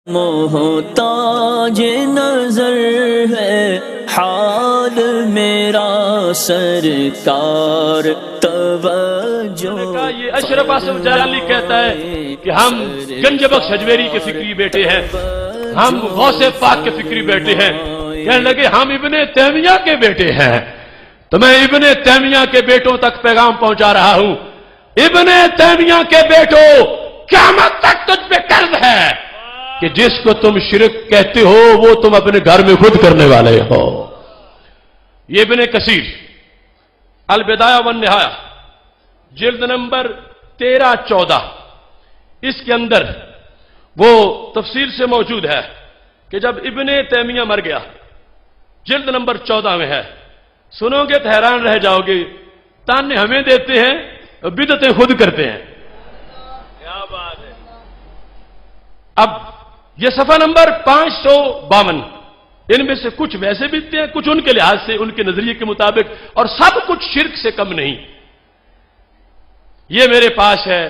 محتاج نظر ہے حال میرا سرکار توجہ. یہ اشرف اصف جلالی کہتا ہے کہ ہم گنج بخش اجمیری کے فکری بیٹے ہیں، ہم غوث پاک کے فکری بیٹے ہیں. کہنے لگے ہم ابن تیمیہ کے بیٹے ہیں. تو میں ابن تیمیہ کے بیٹوں تک پیغام پہنچا رہا ہوں. ابن تیمیہ کے بیٹوں، قیامت تک تجھ پہ قرض ہے کہ جس کو تم شرک کہتے ہو وہ تم اپنے گھر میں خود کرنے والے ہو. یہ ابن کثیر البدایہ والنہایہ جلد نمبر 13-14 اس کے اندر وہ تفصیل سے موجود ہے کہ جب ابن تیمیہ مر گیا، جلد نمبر 14 میں ہے. سنو گے تو حیران رہ جاؤ گے. تانے ہمیں دیتے ہیں اور بدعتیں خود کرتے ہیں. کیا بات ہے. اب یہ صفحہ نمبر 552، ان میں سے کچھ ویسے بنتے ہیں، کچھ ان کے لحاظ سے، ان کے نظریے کے مطابق، اور سب کچھ شرک سے کم نہیں. یہ میرے پاس ہے،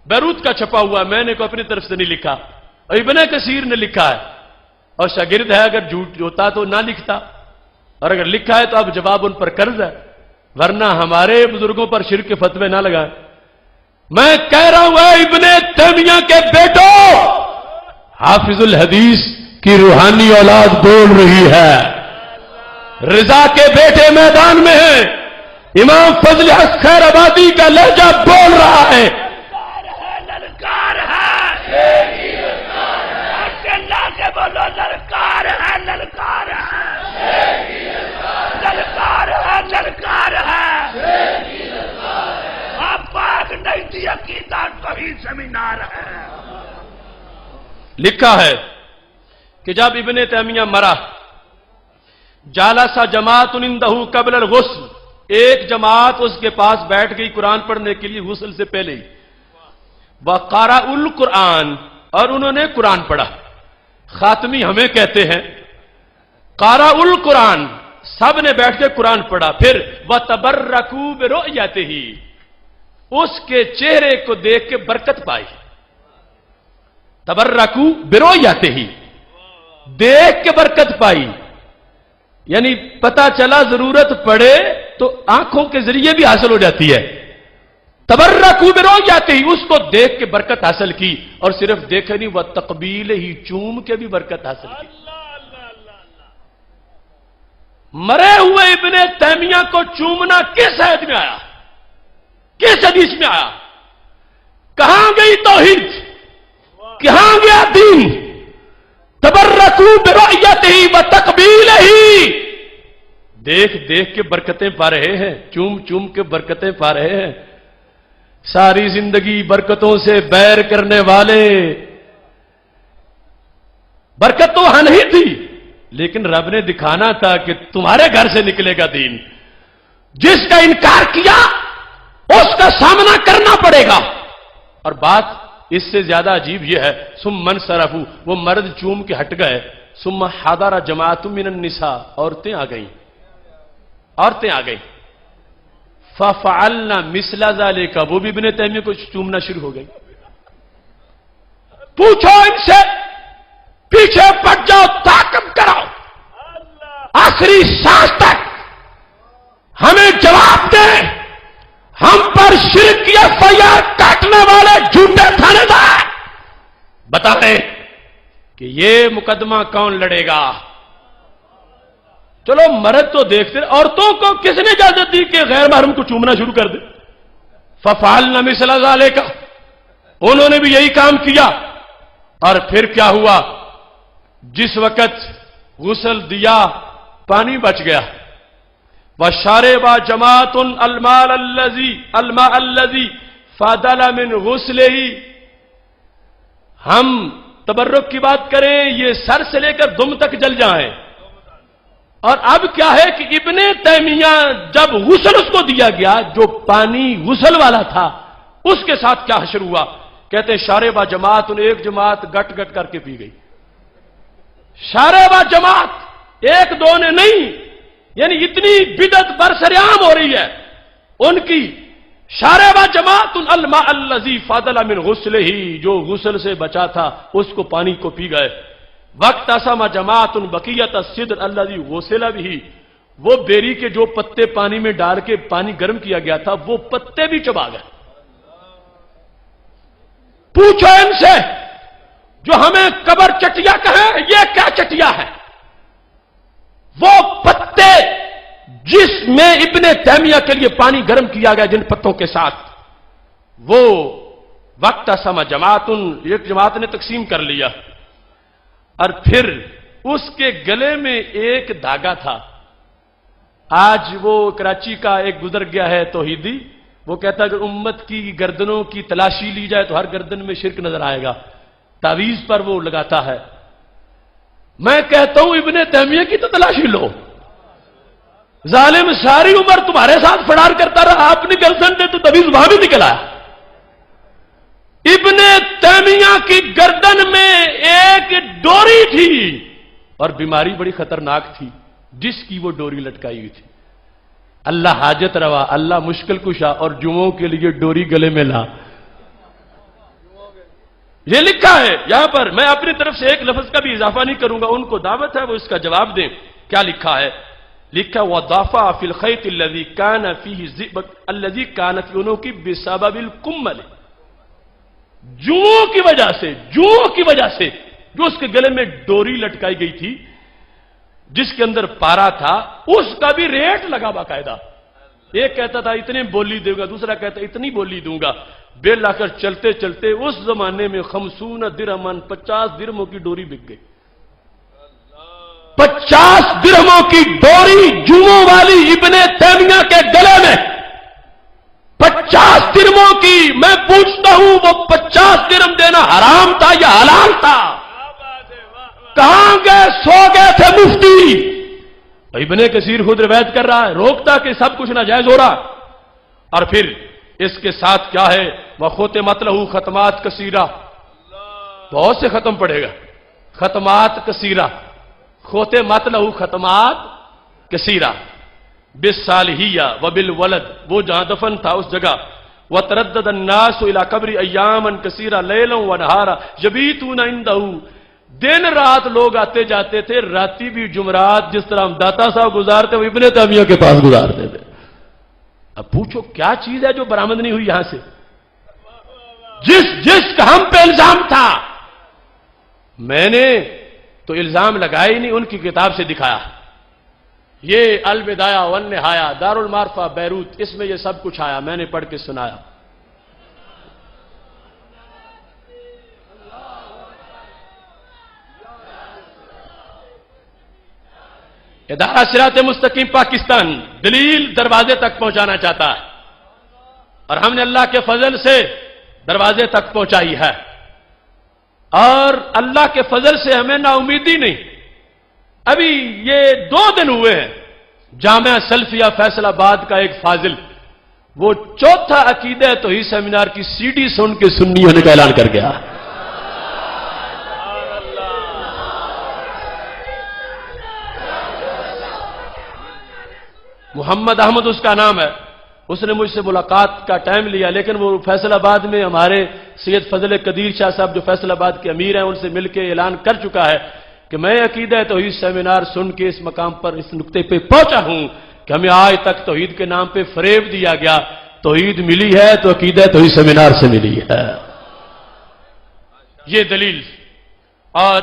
بیروت کا چھپا ہوا، میں نے کو اپنی طرف سے نہیں لکھا، اور ابن کثیر نے لکھا ہے. اور شاگرد ہے، اگر جھوٹ ہوتا تو نہ لکھتا، اور اگر لکھا ہے تو اب جواب ان پر قرض ہے، ورنہ ہمارے بزرگوں پر شرک کے فتوے نہ لگائیں. میں کہہ رہا ہوں اے ابن تیمیہ کے بیٹو، حافظ الحدیث کی روحانی اولاد بول رہی ہے. رضا کے بیٹے میدان میں ہیں. امام فضل حق خیر آبادی کا لہجہ بول رہا ہے. للکار ہے، بولو للکار ہے، للکار ہے، للکار ہے، للکار ہے. آپ پاک نہیں دی عقیدہ وہی سیمینار ہے. لکھا ہے کہ جب ابن تیمیہ مرا، جالسا جماعت عنده قبل الغسل، ایک جماعت اس کے پاس بیٹھ گئی قرآن پڑھنے کے لیے غسل سے پہلے ہی. وقرأ القرآن، اور انہوں نے قرآن پڑھا. خاتمی ہمیں کہتے ہیں قرأ القرآن، سب نے بیٹھ کے قرآن پڑھا. پھر وتبرکوا برؤیتہ، اس کے چہرے کو دیکھ کے برکت پائی. تبرکوا برؤیتہ، دیکھ کے برکت پائی. یعنی پتہ چلا ضرورت پڑے تو آنکھوں کے ذریعے بھی حاصل ہو جاتی ہے. تبرکوا برؤیتہ، اس کو دیکھ کے برکت حاصل کی. اور صرف دیکھے نہیں، وہ تقبیل ہی، چوم کے بھی برکت حاصل کی. مرے ہوئے ابن تیمیہ کو چومنا کس عہد میں آیا، کس حدیث میں آیا؟ کہاں گئی توحید، کہاں گیا دین؟ تبرکوا برؤیتہ وتقبیلہ، دیکھ دیکھ کے برکتیں پا رہے ہیں، چوم چوم کے برکتیں پا رہے ہیں. ساری زندگی برکتوں سے بیر کرنے والے، برکت تو وہاں نہیں تھی، لیکن رب نے دکھانا تھا کہ تمہارے گھر سے نکلے گا دین. جس کا انکار کیا اس کا سامنا کرنا پڑے گا. اور بات اس سے زیادہ عجیب یہ ہے، ثم انصرفوا، وہ مرد چوم کے ہٹ گئے. ثم حضر جماعت من النساء، عورتیں آ گئیں، عورتیں آ گئیں. ففعلنا مثل ذلك، وہ بھی ابن تیمیہ کو چومنا شروع ہو گئی. پوچھو ان سے، پیچھے پٹ جاؤ، تعاقب کراؤ، آخری سانس تک ہمیں جواب دیں. ہم پر شرک کی FIR کاٹنے والے جھوٹے تھانے دار بتائیں کہ یہ مقدمہ کون لڑے گا. چلو مرد تو دیکھتے، عورتوں کو کس نے اجازت دی کہ غیر محرم کو چومنا شروع کر دے؟ ففعلنا مثل ذلك، انہوں نے بھی یہی کام کیا. اور پھر کیا ہوا؟ جس وقت غسل دیا پانی بچ گیا. وشرب جماعت الماء الذي فضل من غسلہ. ہم تبرک کی بات کریں، یہ سر سے لے کر دم تک جل جائیں. اور اب کیا ہے کہ ابن تیمیہ جب غسل اس کو دیا گیا، جو پانی غسل والا تھا، اس کے ساتھ کیا حشر ہوا؟ کہتے ہیں شاربہ جماعت، ایک جماعت گٹ گٹ کر کے پی گئی. شاربہ جماعت، ایک دو نے نہیں، یعنی اتنی بدعت برسر عام ہو رہی ہے ان کی شاربہ جماعت الماء الذی فاضل من غسلہ، جو غسل سے بچا تھا اس کو پانی کو پی گئے۔ وقت اسما جماعت بقیت الصدر الذی غسل بہ، وہ بیری کے جو پتے پانی میں ڈال کے پانی گرم کیا گیا تھا وہ پتے بھی چبا گئے۔ پوچھو ان سے جو ہمیں قبر چٹیا کہیں یہ کیا چٹیا ہے؟ وہ پتے جس میں ابن تیمیہ کے لیے پانی گرم کیا گیا جن پتوں کے ساتھ، وہ وقت اسما جماعت، ایک جماعت نے تقسیم کر لیا، اور پھر اس کے گلے میں ایک دھاگا تھا۔ آج وہ کراچی کا ایک گزر گیا ہے توحیدی، وہ کہتا ہے کہ امت کی گردنوں کی تلاشی لی جائے تو ہر گردن میں شرک نظر آئے گا، تعویذ پر وہ لگاتا ہے۔ میں کہتا ہوں ابن تیمیہ کی تو تلاشی لو، ظالم ساری عمر تمہارے ساتھ فرار کرتا رہا، اپنی گرل فرینڈ نے تو تعویذ وہاں بھی نکلا۔ ابن تیمیہ کی گردن میں ایک ڈوری تھی اور بیماری بڑی خطرناک تھی جس کی وہ ڈوری لٹکائی ہوئی تھی۔ اللہ حاجت روا، اللہ مشکل کشا، اور جمعوں کے لیے ڈوری گلے میں لا۔ یہ لکھا ہے یہاں پر، میں اپنی طرف سے ایک لفظ کا بھی اضافہ نہیں کروں گا، ان کو دعوت ہے وہ اس کا جواب دیں۔ کیا لکھا ہے؟ لکھا وَضَافَ فِي الْخَيْطِ الَّذِي كَانَ فِيهِ الزِّئْبَةُ الَّذِي كَانَتْ فِي عُنُقِهِ بِسَبَبِ الْقُمَّلِ، جوؤں کی وجہ سے جو اس کے گلے میں ڈوری لٹکائی گئی تھی جس کے اندر پارا تھا، اس کا بھی ریٹ لگا باقاعدہ۔ ایک کہتا تھا اتنے بولی دوں گا، دوسرا کہتا اتنی بولی دوں گا، بیل لا کر چلتے چلتے اس زمانے میں 50 درہمن 50 درہموں کی ڈوری بک گئی۔ 50 درہموں کی ڈوری جمعوں والی ابن تیمیہ کے گلے میں، 50 درہموں کی۔ میں پوچھتا ہوں وہ 50 درہم دینا حرام تھا یا حلال تھا؟ کہاں گئے؟ سو گئے تھے مفتی؟ ابن کثیر خود روایت کر رہا ہے، روکتا کہ سب کچھ ناجائز ہو رہا۔ اور پھر اس کے ساتھ کیا ہے؟ وَخُتِمَتْ لَهُ ختمات کثیرہ، بہت سے ختم پڑے گا، ختمات کثیرہ، خُتِمَتْ لَهُ ختمات کثیرہ بالصالحیہ وبالولد، وہ جہاں دفن تھا اس جگہ۔ وَتَرَدَّدَ النَّاسُ إِلَىٰ قَبْرِ أَيَّامًا كَثِيرًا لَيْلًا وَنَهَارًا يَبِيتُونَ عِندَهُ، دن رات لوگ آتے جاتے تھے، راتی بھی جمعرات جس طرح ہم داتا صاحب گزارتے وہ ابن تیمیہ کے پاس گزارتے تھے۔ اب پوچھو کیا چیز ہے جو برآمد نہیں ہوئی یہاں سے؟ جس کا ہم پہ الزام تھا، میں نے تو الزام لگایا ہی نہیں، ان کی کتاب سے دکھایا۔ یہ البدایہ والنہایہ دارالمعارفہ بیروت، اس میں یہ سب کچھ آیا، میں نے پڑھ کے سنایا۔ ادارہ صراط مستقیم پاکستان دلیل دروازے تک پہنچانا چاہتا ہے، اور ہم نے اللہ کے فضل سے دروازے تک پہنچائی ہے، اور اللہ کے فضل سے ہمیں نا امیدی نہیں۔ ابھی یہ 2 دن ہوئے ہیں، جامعہ سلفیہ فیصل آباد کا ایک فاضل، وہ 4تھا عقیدہ توحید سیمینار کی CD سن کے سنی ہونے کا اعلان کر گیا۔ محمد احمد اس کا نام ہے، اس نے مجھ سے ملاقات کا ٹائم لیا، لیکن وہ فیصل آباد میں ہمارے سید فضل قدیر شاہ صاحب جو فیصل آباد کے امیر ہیں ان سے مل کے اعلان کر چکا ہے کہ میں عقیدہ توحید سیمینار سن کے اس مقام پر اس نقطے پہ پہنچا ہوں کہ ہمیں آج تک توحید کے نام پہ فریب دیا گیا، توحید ملی ہے تو عقیدہ توحید سیمینار سے ملی ہے۔ یہ دلیل اور